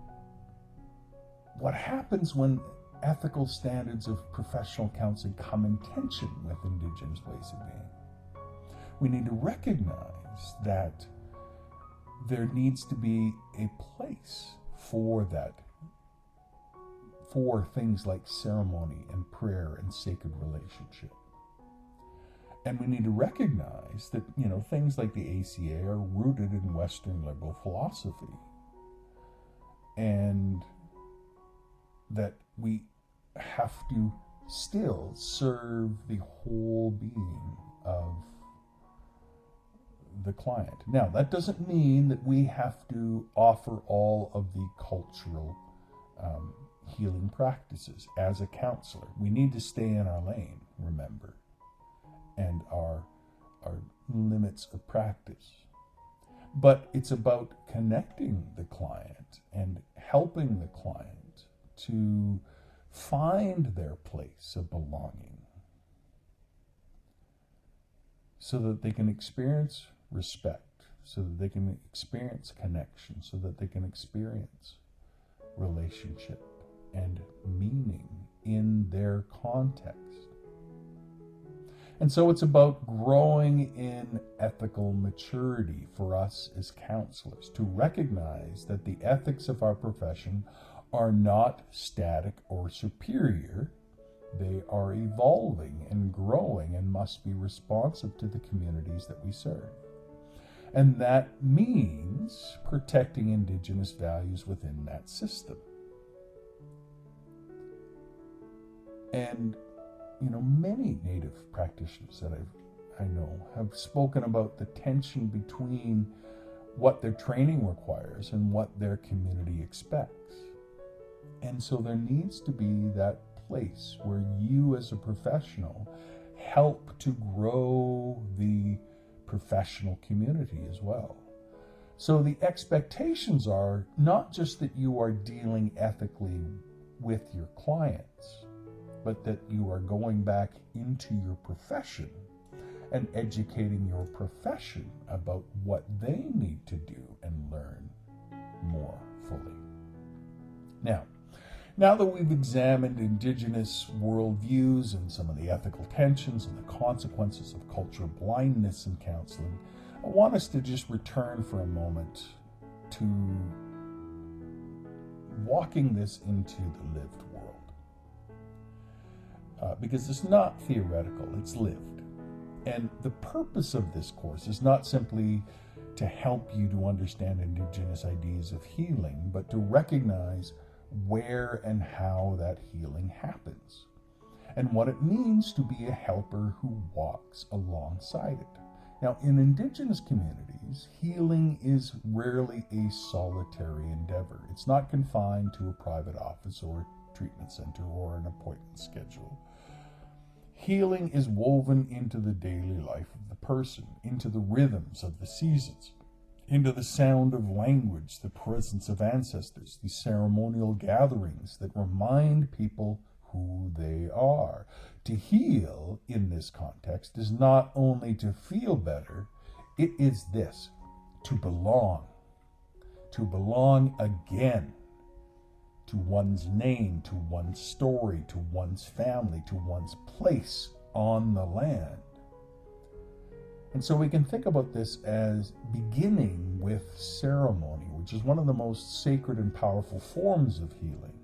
Speaker 1: what happens when ethical standards of professional counseling come in tension with Indigenous ways of being? We need to recognize that there needs to be a place for that, for things like ceremony and prayer and sacred relationship. And we need to recognize that, things like the ACA are rooted in Western liberal philosophy. And that we have to still serve the whole being of the client. Now, that doesn't mean that we have to offer all of the cultural healing practices as a counselor. We need to stay in our lane, remember, and our limits of practice. But it's about connecting the client and helping the client to find their place of belonging so that they can experience respect, so that they can experience connection, so that they can experience relationship and meaning in their context. And so it's about growing in ethical maturity for us as counselors, to recognize that the ethics of our profession are not static or superior. They are evolving and growing and must be responsive to the communities that we serve. And that means protecting Indigenous values within that system. And, many Native practitioners that I know have spoken about the tension between what their training requires and what their community expects. And so there needs to be that place where you as a professional help to grow the professional community as well. So the expectations are not just that you are dealing ethically with your clients, but that you are going back into your profession and educating your profession about what they need to do and learn more fully. Now, Now that we've examined Indigenous worldviews and some of the ethical tensions and the consequences of cultural blindness in counseling, I want us to just return for a moment to walking this into the lived world. Because it's not theoretical, it's lived. And the purpose of this course is not simply to help you to understand Indigenous ideas of healing, but to recognize where and how that healing happens, and what it means to be a helper who walks alongside it. Now, in Indigenous communities, healing is rarely a solitary endeavor. It's not confined to a private office or a treatment center or an appointment schedule. Healing is woven into the daily life of the person, into the rhythms of the seasons, into the sound of language, the presence of ancestors, the ceremonial gatherings that remind people who they are. To heal in this context is not only to feel better, it is this, to belong again to one's name, to one's story, to one's family, to one's place on the land. And so we can think about this as beginning with ceremony, which is one of the most sacred and powerful forms of healing.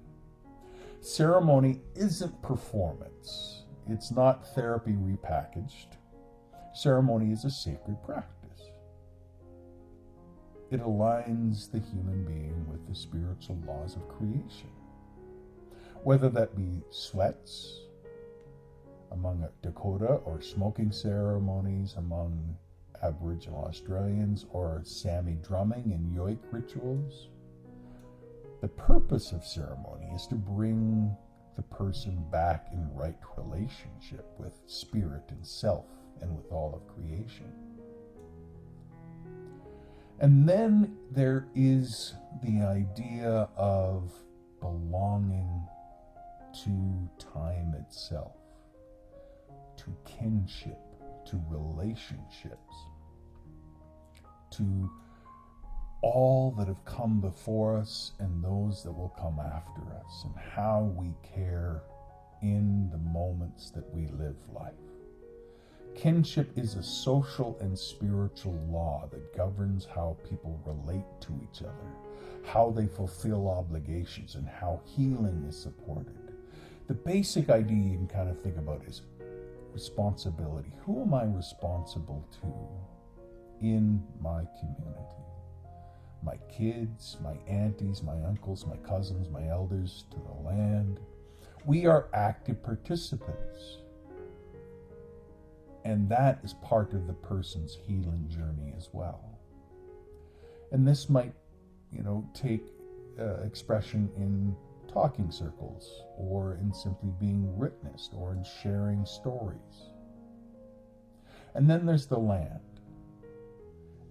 Speaker 1: Ceremony isn't performance. It's not therapy repackaged. Ceremony is a sacred practice. It aligns the human being with the spiritual laws of creation. Whether that be sweats among Dakota, or smoking ceremonies among Aboriginal Australians, or Sami drumming and yoik rituals. The purpose of ceremony is to bring the person back in right relationship with spirit and self and with all of creation. And then there is the idea of belonging to time itself, to kinship, to relationships, to all that have come before us and those that will come after us, and how we care in the moments that we live life. Kinship is a social and spiritual law that governs how people relate to each other, how they fulfill obligations, and how healing is supported. The basic idea you can kind of think about is responsibility. Who am I responsible to in my community? My kids, my aunties, my uncles, my cousins, my elders, to the land. We are active participants. And that is part of the person's healing journey as well. And this might, take expression in talking circles, or in simply being witnessed, or in sharing stories. And then there's the land.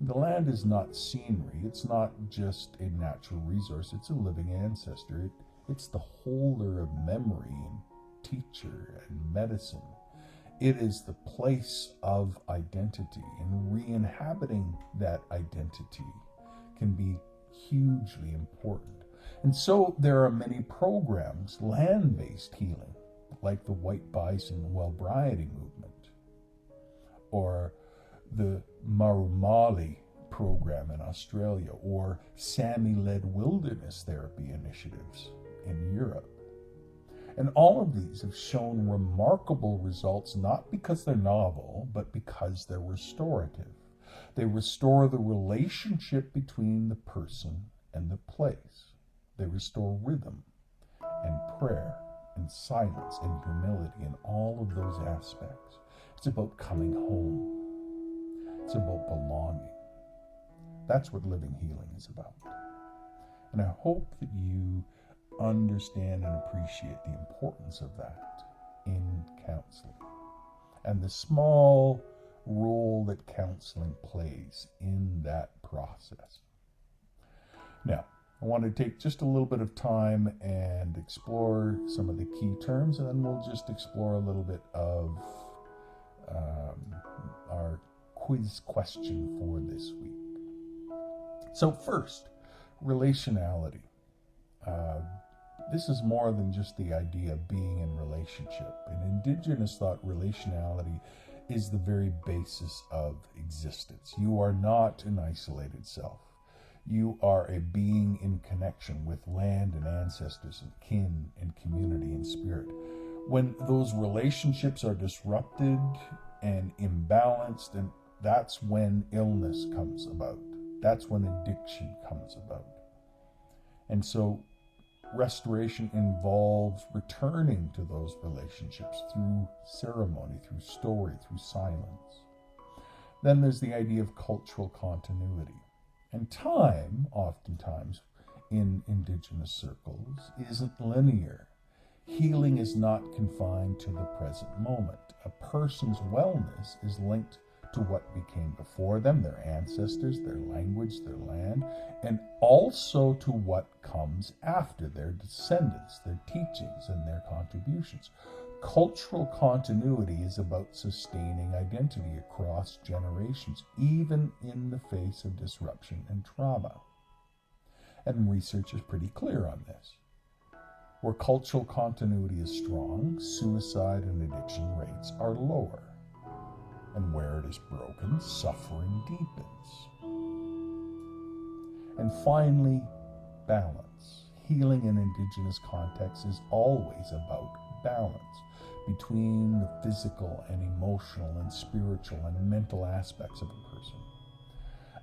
Speaker 1: The land is not scenery. It's not just a natural resource. It's a living ancestor. It's the holder of memory and teacher and medicine. It is the place of identity, and re-inhabiting that identity can be hugely important. And so there are many programs, land-based healing, like the White Bison Wellbriety movement, or the Marumali program in Australia, or Sami-led wilderness therapy initiatives in Europe. And all of these have shown remarkable results, not because they're novel, but because they're restorative. They restore the relationship between the person and the place. They restore rhythm and prayer and silence and humility and all of those aspects. It's about coming home. It's about belonging. That's what living healing is about. And I hope that you understand and appreciate the importance of that in counseling, and the small role that counseling plays in that process. Now, I want to take just a little bit of time and explore some of the key terms, and then we'll just explore a little bit of our quiz question for this week. So first, relationality. this is more than just the idea of being in relationship. In Indigenous thought, relationality is the very basis of existence. You are not an isolated self. You are a being in connection with land and ancestors and kin and community and spirit. When those relationships are disrupted and imbalanced, and that's when illness comes about. That's when addiction comes about. And so restoration involves returning to those relationships through ceremony, through story, through silence. Then there's the idea of cultural continuity. And time, oftentimes, in Indigenous circles, isn't linear. Healing is not confined to the present moment. A person's wellness is linked to what became before them, their ancestors, their language, their land, and also to what comes after, their descendants, their teachings, and their contributions. Cultural continuity is about sustaining identity across generations, even in the face of disruption and trauma. And research is pretty clear on this. Where cultural continuity is strong, suicide and addiction rates are lower. And where it is broken, suffering deepens. And finally, balance. Healing in Indigenous contexts is always about balance between the physical and emotional and spiritual and mental aspects of a person.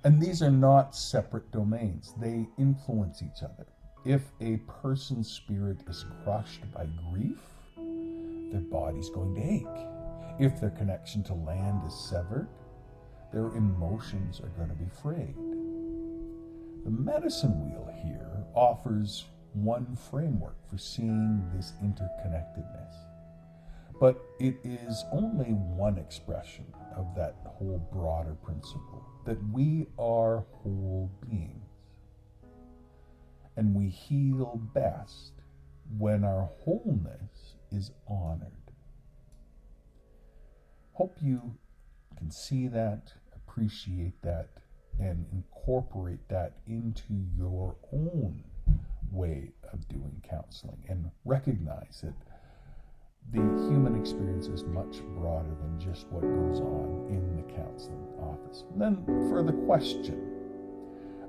Speaker 1: And these are not separate domains. They influence each other. If a person's spirit is crushed by grief, their body's going to ache. If their connection to land is severed, their emotions are going to be frayed. The medicine wheel here offers one framework for seeing this interconnectedness, but it is only one expression of that whole broader principle, that we are whole beings. And we heal best when our wholeness is honored. Hope you can see that, appreciate that, and incorporate that into your own way of doing counseling, and recognize that the human experience is much broader than just what goes on in the counseling office. And then for the question,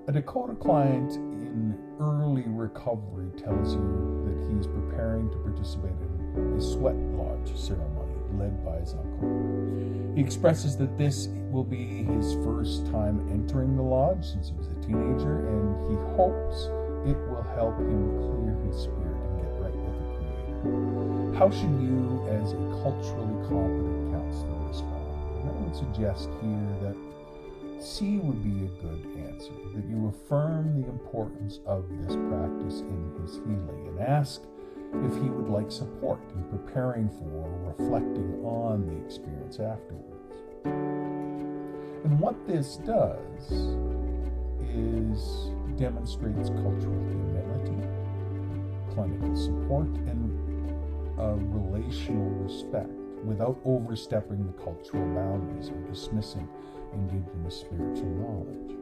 Speaker 1: a Dakota client in early recovery tells you that he is preparing to participate in a sweat lodge ceremony led by his uncle. He expresses that this will be his first time entering the lodge since he was a teenager, and he hopes it will help him clear his spirit and get right with the Creator. How should you, as a culturally competent counselor, respond? And I would suggest here that C would be a good answer, that you affirm the importance of this practice in his healing and ask if he would like support in preparing for or reflecting on the experience afterwards. And what this does is demonstrates cultural humility, clinical support, and a relational respect without overstepping the cultural boundaries or dismissing Indigenous spiritual knowledge.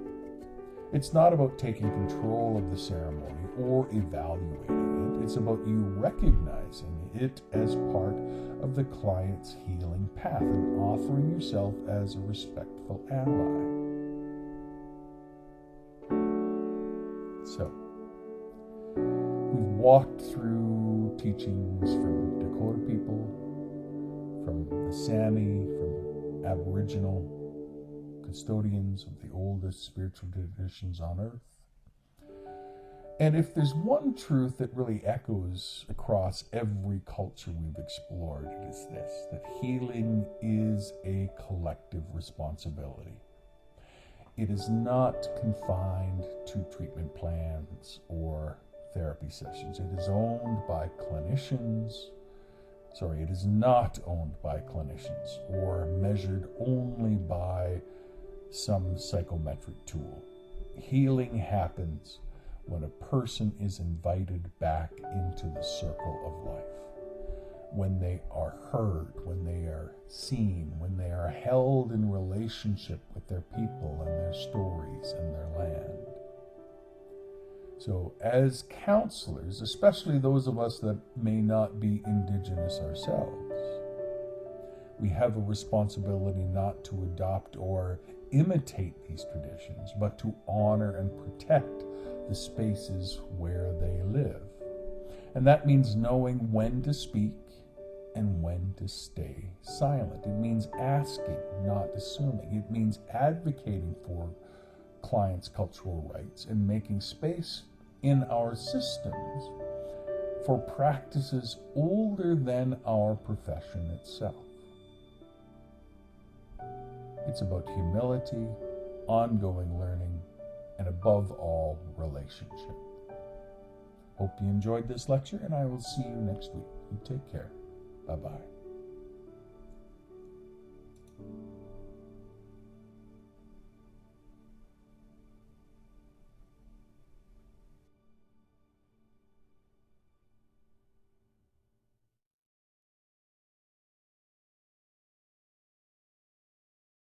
Speaker 1: It's not about taking control of the ceremony or evaluating it. It's about you recognizing it as part of the client's healing path and offering yourself as a respectful ally. So, we've walked through teachings from Dakota people, from the Sami, from Aboriginal custodians of the oldest spiritual traditions on earth. And if there's one truth that really echoes across every culture we've explored, it is this, that healing is a collective responsibility. It is not confined to treatment plans or therapy sessions. It is owned by clinicians. It is not owned by clinicians or measured only by some psychometric tool. Healing happens when a person is invited back into the circle of life, when they are heard, when they are seen, when they are held in relationship with their people and their stories and their land. So as counselors, especially those of us that may not be Indigenous ourselves, we have a responsibility not to adopt or imitate these traditions, but to honor and protect the spaces where they live. And that means knowing when to speak and when to stay silent. It means asking, not assuming. It means advocating for clients' cultural rights and making space in our systems for practices older than our profession itself. It's about humility, ongoing learning, and above all, relationship. Hope you enjoyed this lecture, and I will see you next week. You take care. Bye-bye.